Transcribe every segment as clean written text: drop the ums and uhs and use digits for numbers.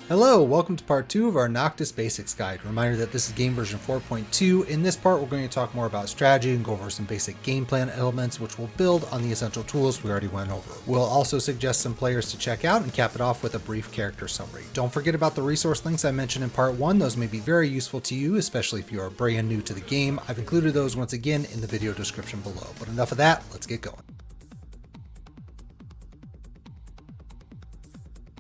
Hello, welcome to part 2 of our Noctis Basics Guide. Reminder that this is game version 4.2. In this part, we're going to talk more about strategy and go over some basic game plan elements, which will build on the essential tools we already went over. We'll also suggest some players to check out and cap it off with a brief character summary. Don't forget about the resource links I mentioned in part 1. Those may be very useful to you, especially if you are brand new to the game. I've included those once again in the video description below. But enough of that, let's get going.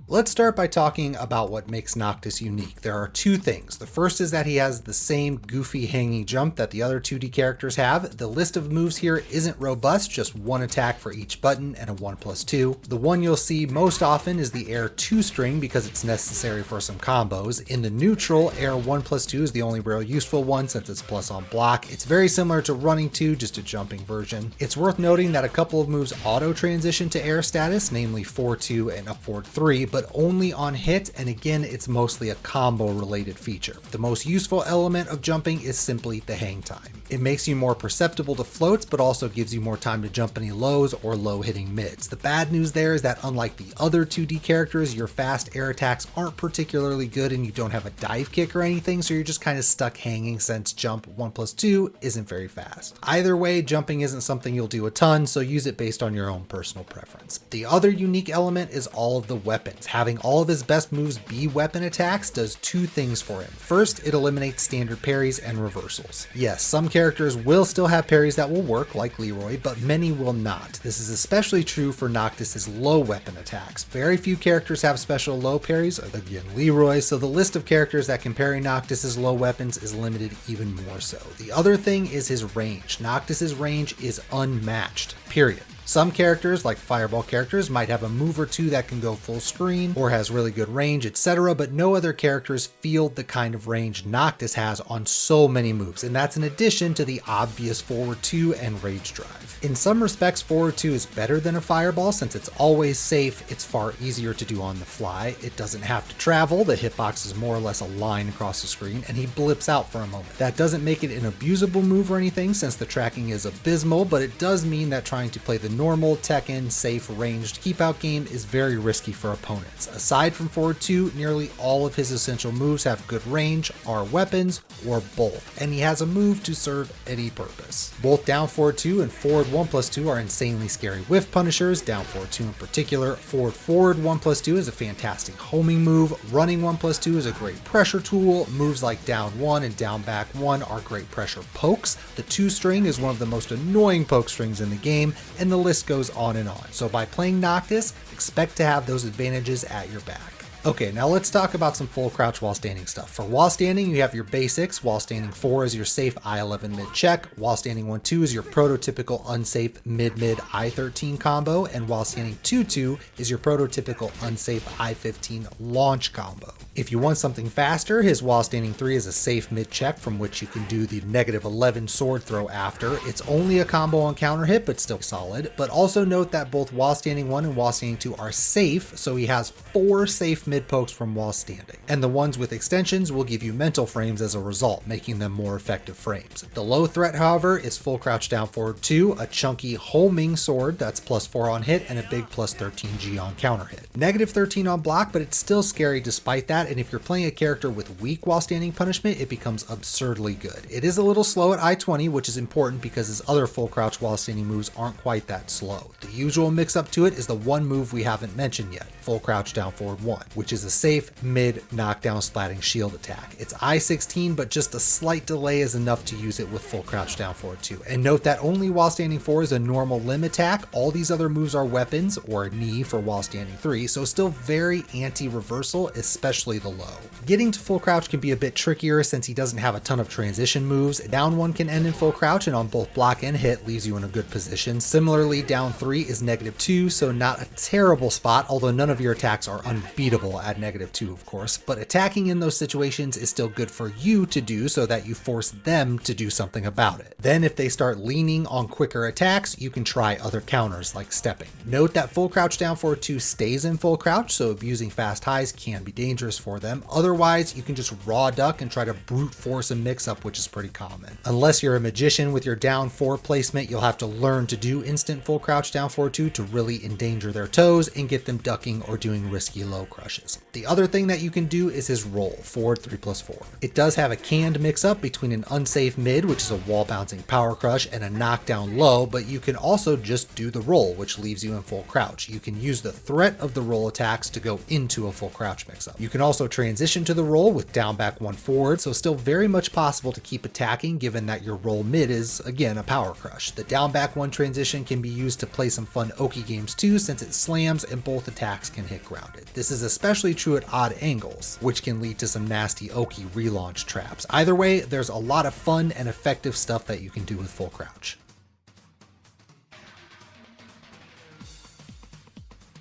Let's start by talking about what makes Noctis unique. There are two things. The first is that he has the same goofy hanging jump that the other 2D characters have. The list of moves here isn't robust, just one attack for each button and a 1+2. The one you'll see most often is the air 2 string because it's necessary for some combos. In the neutral, air 1+2 is the only real useful one since it's plus on block. It's very similar to running 2, just a jumping version. It's worth noting that a couple of moves auto transition to air status, namely forward 2 and up forward 3, but only on hit, and again it's mostly a combo related feature. The most useful element of jumping is simply the hang time. It makes you more perceptible to floats, but also gives you more time to jump any lows or low hitting mids. The bad news there is that unlike the other 2D characters, your fast air attacks aren't particularly good and you don't have a dive kick or anything, so you're just kind of stuck hanging since jump 1+2 isn't very fast. Either way, jumping isn't something you'll do a ton, so use it based on your own personal preference. The other unique element is all of the weapons. Having all of his best moves be weapon attacks does two things for him. First, it eliminates standard parries and reversals. Yes, some characters will still have parries that will work, like Leroy, but many will not. This is especially true for Noctis's low weapon attacks. Very few characters have special low parries, again Leroy, so the list of characters that can parry Noctis's low weapons is limited even more so. The other thing is his range. Noctis's range is unmatched, period. Some characters, like fireball characters, might have a move or two that can go full screen or has really good range, etc., but no other characters field the kind of range Noctis has on so many moves, and that's in addition to the obvious forward 2 and rage drive. In some respects, forward 2 is better than a fireball since it's always safe, it's far easier to do on the fly, it doesn't have to travel, the hitbox is more or less a line across the screen, and he blips out for a moment. That doesn't make it an abusable move or anything since the tracking is abysmal, but it does mean that trying to play the normal Tekken safe ranged keep out game is very risky for opponents. Aside from forward 2, nearly all of his essential moves have good range, are weapons, or both, and he has a move to serve any purpose. Both down forward 2 and forward 1+2 are insanely scary whiff punishers, down forward 2 in particular. Forward 1+2 is a fantastic homing move, running 1+2 is a great pressure tool, moves like down 1 and down back 1 are great pressure pokes, the 2 string is one of the most annoying poke strings in the game, and the list goes on and on. So by playing Noctis, expect to have those advantages at your back. Okay, now let's talk about some full crouch while standing stuff. For while standing, you have your basics. While standing 4 is your safe I11 mid check. While standing 1-2 is your prototypical unsafe mid-mid I13 combo. And while standing 2-2 is your prototypical unsafe I15 launch combo. If you want something faster, his while standing 3 is a safe mid check from which you can do the -11 sword throw after. It's only a combo on counter hit, but still solid. But also note that both while standing 1 and while standing 2 are safe, so he has 4 safe mid pokes from while standing. And the ones with extensions will give you mental frames as a result, making them more effective frames. The low threat, however, is full crouch down forward 2, a chunky homing sword that's +4 on hit, and a big +13G on counter hit. -13 on block, but it's still scary despite that, and if you're playing a character with weak while standing punishment, it becomes absurdly good. It is a little slow at I20, which is important because his other full crouch while standing moves aren't quite that slow. The usual mix up to it is the one move we haven't mentioned yet, full crouch down forward 1, which is a safe mid knockdown splatting shield attack. It's I16, but just a slight delay is enough to use it with full crouch down forward 2. And note that only while standing 4 is a normal limb attack. All these other moves are weapons, or knee for while standing 3, so still very anti-reversal, especially the low. Getting to full crouch can be a bit trickier since he doesn't have a ton of transition moves. Down 1 can end in full crouch and on both block and hit leaves you in a good position. Similarly, down 3 is -2, so not a terrible spot, although none of your attacks are unbeatable at -2, of course, but attacking in those situations is still good for you to do so that you force them to do something about it. Then if they start leaning on quicker attacks, you can try other counters like stepping. Note that full crouch down forward 2 stays in full crouch, so abusing fast highs can be dangerous for them. Otherwise, you can just raw duck and try to brute force a mix up, which is pretty common. Unless you're a magician with your down 4 placement, you'll have to learn to do instant full crouch down forward 2 to really endanger their toes and get them ducking or doing risky low crushes. punishes. The other thing that you can do is his roll, forward 3+4. It does have a canned mix-up between an unsafe mid, which is a wall-bouncing power crush, and a knockdown low, but you can also just do the roll, which leaves you in full crouch. You can use the threat of the roll attacks to go into a full crouch mix-up. You can also transition to the roll with down back 1 forward, so still very much possible to keep attacking given that your roll mid is, again, a power crush. The down back 1 transition can be used to play some fun Oki games too, since it slams and both attacks can hit grounded. This is especially true at odd angles, which can lead to some nasty Oki relaunch traps. Either way, there's a lot of fun and effective stuff that you can do with full crouch.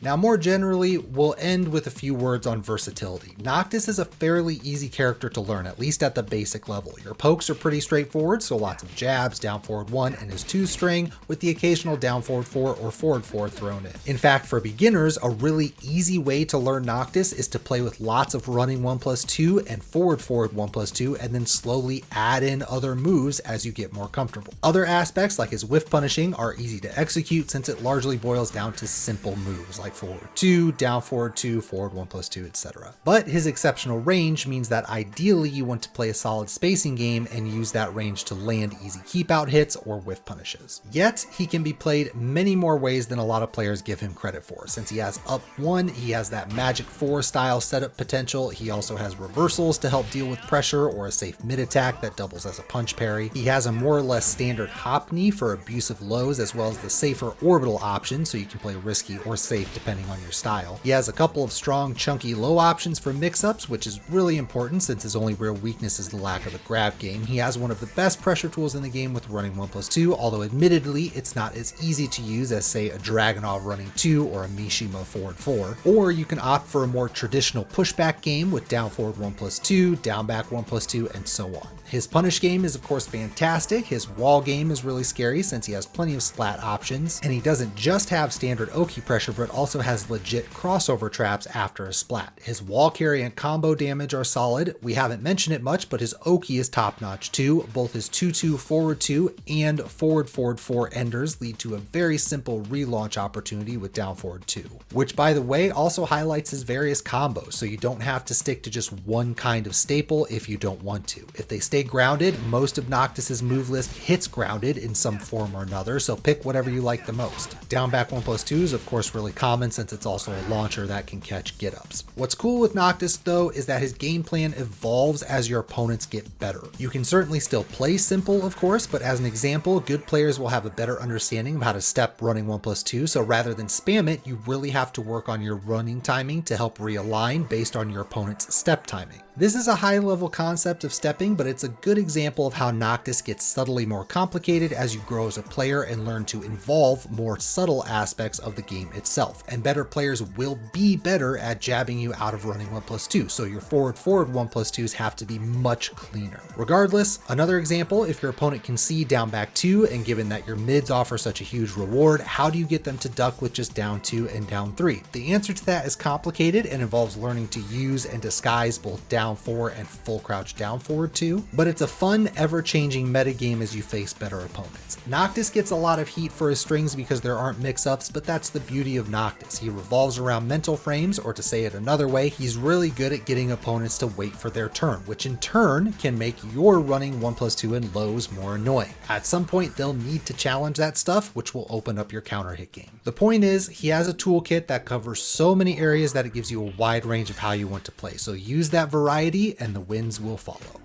Now, more generally, we'll end with a few words on versatility. Noctis is a fairly easy character to learn, at least at the basic level. Your pokes are pretty straightforward, so lots of jabs, down forward 1 and his 2 string, with the occasional down forward 4 or forward 4 thrown in. In fact, for beginners, a really easy way to learn Noctis is to play with lots of running 1+2 and forward 1+2, and then slowly add in other moves as you get more comfortable. Other aspects, like his whiff punishing, are easy to execute since it largely boils down to simple moves like forward 2, down forward 2, forward 1+2, etc. But his exceptional range means that ideally you want to play a solid spacing game and use that range to land easy keep out hits or whiff punishes. Yet, he can be played many more ways than a lot of players give him credit for. Since he has up 1, he has that magic 4 style setup potential. He also has reversals to help deal with pressure or a safe mid attack that doubles as a punch parry. He has a more or less standard hop knee for abusive lows, as well as the safer orbital option, so you can play risky or safe depending on your style. He has a couple of strong chunky low options for mix-ups, which is really important since his only real weakness is the lack of a grab game. He has one of the best pressure tools in the game with running 1+2, although admittedly it's not as easy to use as say a Dragunov running 2 or a Mishima forward 4. Or you can opt for a more traditional pushback game with down forward 1+2, down back 1+2, and so on. His punish game is of course fantastic. His wall game is really scary since he has plenty of splat options, and he doesn't just have standard Oki pressure but also has legit crossover traps after a splat. His wall carry and combo damage are solid. We haven't mentioned it much, but his Oki is top notch too. Both his 2-2 forward 2 and forward 4 enders lead to a very simple relaunch opportunity with down forward 2, which by the way also highlights his various combos, so you don't have to stick to just one kind of staple if you don't want to. If they stay grounded, most of Noctis's move list hits grounded in some form or another, so pick whatever you like the most. Down back 1+2 is of course really common since it's also a launcher that can catch get-ups. What's cool with Noctis though is that his game plan evolves as your opponents get better. You can certainly still play simple of course, but as an example, good players will have a better understanding of how to step running 1+2, so rather than spam it, you really have to work on your running timing to help realign based on your opponent's step timing. This is a high-level concept of stepping, but it's a good example of how Noctis gets subtly more complicated as you grow as a player and learn to involve more subtle aspects of the game itself. And better players will be better at jabbing you out of running 1+2, so your forward 1+2s have to be much cleaner. Regardless, another example, if your opponent can see down back 2, and given that your mids offer such a huge reward, how do you get them to duck with just down 2 and down 3? The answer to that is complicated and involves learning to use and disguise both down 4 and full crouch down forward 2, but it's a fun, ever-changing metagame as you face better opponents. Noctis gets a lot of heat for his strings because there aren't mix-ups, but that's the beauty of Noctis. He revolves around mental frames, or to say it another way, he's really good at getting opponents to wait for their turn, which in turn can make your running 1+2 and lows more annoying. At some point, they'll need to challenge that stuff, which will open up your counter hit game. The point is, he has a toolkit that covers so many areas that it gives you a wide range of how you want to play, so use that variety and the wins will follow.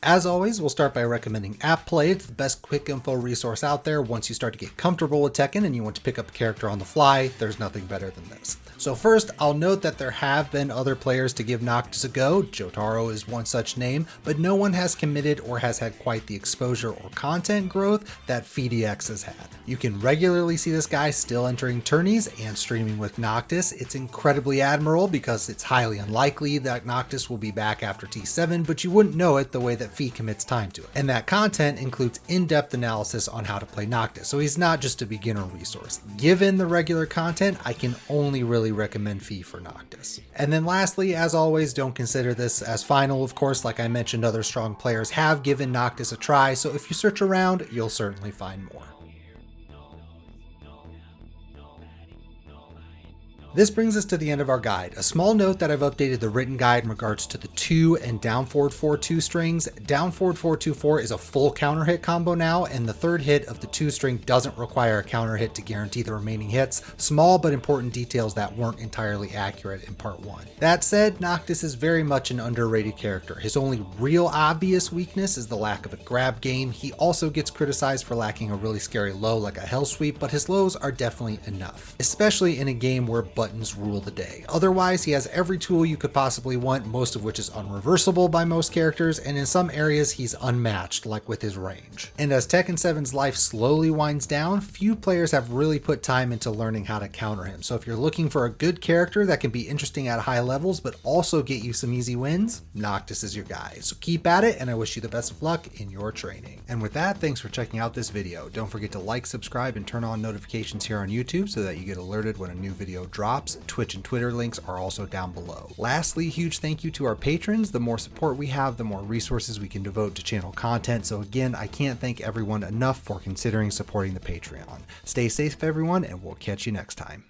As always, we'll start by recommending Applay. It's the best quick info resource out there. Once you start to get comfortable with Tekken and you want to pick up a character on the fly, there's nothing better than this. So first, I'll note that there have been other players to give Noctis a go. Jotaro is one such name, but no one has committed or has had quite the exposure or content growth that PhiDX has had. You can regularly see this guy still entering tourneys and streaming with Noctis. It's incredibly admirable because it's highly unlikely that Noctis will be back after T7, but you wouldn't know it the way that Phi commits time to it. And that content includes in-depth analysis on how to play Noctis, so he's not just a beginner resource. Given the regular content, I can only really recommend Phi for Noctis. And then lastly, as always, don't consider this as final, of course. Like I mentioned, other strong players have given Noctis a try, so if you search around, you'll certainly find more. This brings us to the end of our guide. A small note that I've updated the written guide in regards to the 2 and down forward 4-2 strings. Down forward 4-2-4 is a full counter hit combo now, and the third hit of the 2 string doesn't require a counter hit to guarantee the remaining hits. Small but important details that weren't entirely accurate in part 1. That said, Noctis is very much an underrated character. His only real obvious weakness is the lack of a grab game. He also gets criticized for lacking a really scary low like a Hell Sweep, but his lows are definitely enough, especially in a game where buttons rule the day. Otherwise, he has every tool you could possibly want, most of which is unreversible by most characters, and in some areas he's unmatched, like with his range. And as Tekken 7's life slowly winds down, few players have really put time into learning how to counter him. So if you're looking for a good character that can be interesting at high levels but also get you some easy wins, Noctis is your guy. So keep at it, and I wish you the best of luck in your training. And with that, thanks for checking out this video. Don't forget to like, subscribe, and turn on notifications here on YouTube so that you get alerted when a new video drops. Twitch and Twitter links are also down below. Lastly, huge thank you to our patrons. The more support we have, the more resources we can devote to channel content. So again, I can't thank everyone enough for considering supporting the Patreon. Stay safe, everyone, and we'll catch you next time.